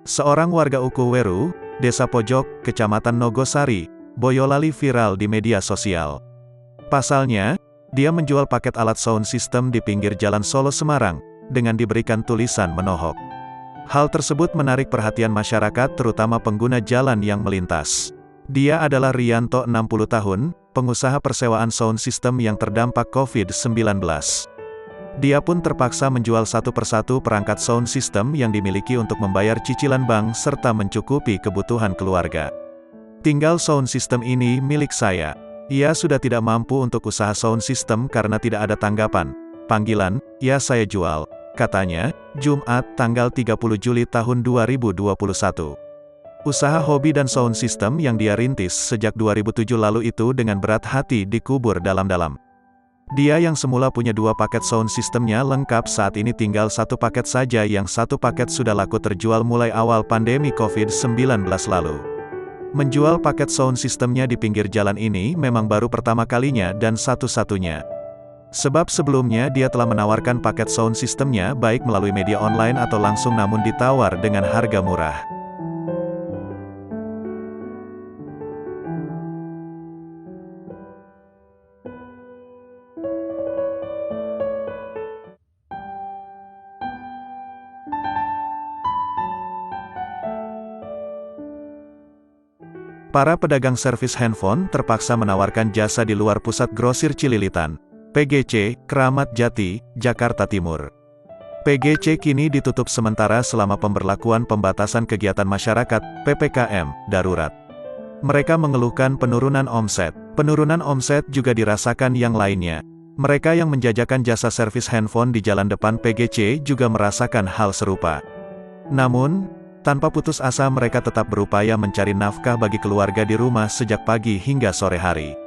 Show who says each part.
Speaker 1: Seorang warga Ukuweru, Desa Pojok, Kecamatan Nogosari, Boyolali viral di media sosial. Pasalnya, dia menjual paket alat sound system di pinggir Jalan Solo Semarang, dengan diberikan tulisan menohok. Hal tersebut menarik perhatian masyarakat terutama pengguna jalan yang melintas. Dia adalah Rianto 60 tahun, pengusaha persewaan sound system yang terdampak COVID-19. Dia pun terpaksa menjual satu persatu perangkat sound system yang dimiliki untuk membayar cicilan bank serta mencukupi kebutuhan keluarga. Tinggal sound system ini milik saya. Ia sudah tidak mampu untuk usaha sound system karena tidak ada tanggapan. Panggilan, ya saya jual, katanya, Jumat, tanggal 30 Juli tahun 2021. Usaha hobi dan sound system yang dia rintis sejak 2007 lalu itu dengan berat hati dikubur dalam-dalam. Dia yang semula punya 2 paket sound systemnya lengkap saat ini tinggal 1 paket saja yang 1 paket sudah laku terjual mulai awal pandemi COVID-19 lalu. Menjual paket sound systemnya di pinggir jalan ini memang baru pertama kalinya dan satu-satunya. Sebab sebelumnya dia telah menawarkan paket sound systemnya baik melalui media online atau langsung namun ditawar dengan harga murah. Para pedagang servis handphone terpaksa menawarkan jasa di luar Pusat Grosir Cililitan, PGC, Keramat Jati, Jakarta Timur. PGC kini ditutup sementara selama pemberlakuan pembatasan kegiatan masyarakat, PPKM, darurat. Mereka mengeluhkan penurunan omset. Penurunan omset juga dirasakan yang lainnya. Mereka yang menjajakan jasa servis handphone di jalan depan PGC juga merasakan hal serupa. Namun, tanpa putus asa mereka tetap berupaya mencari nafkah bagi keluarga di rumah sejak pagi hingga sore hari.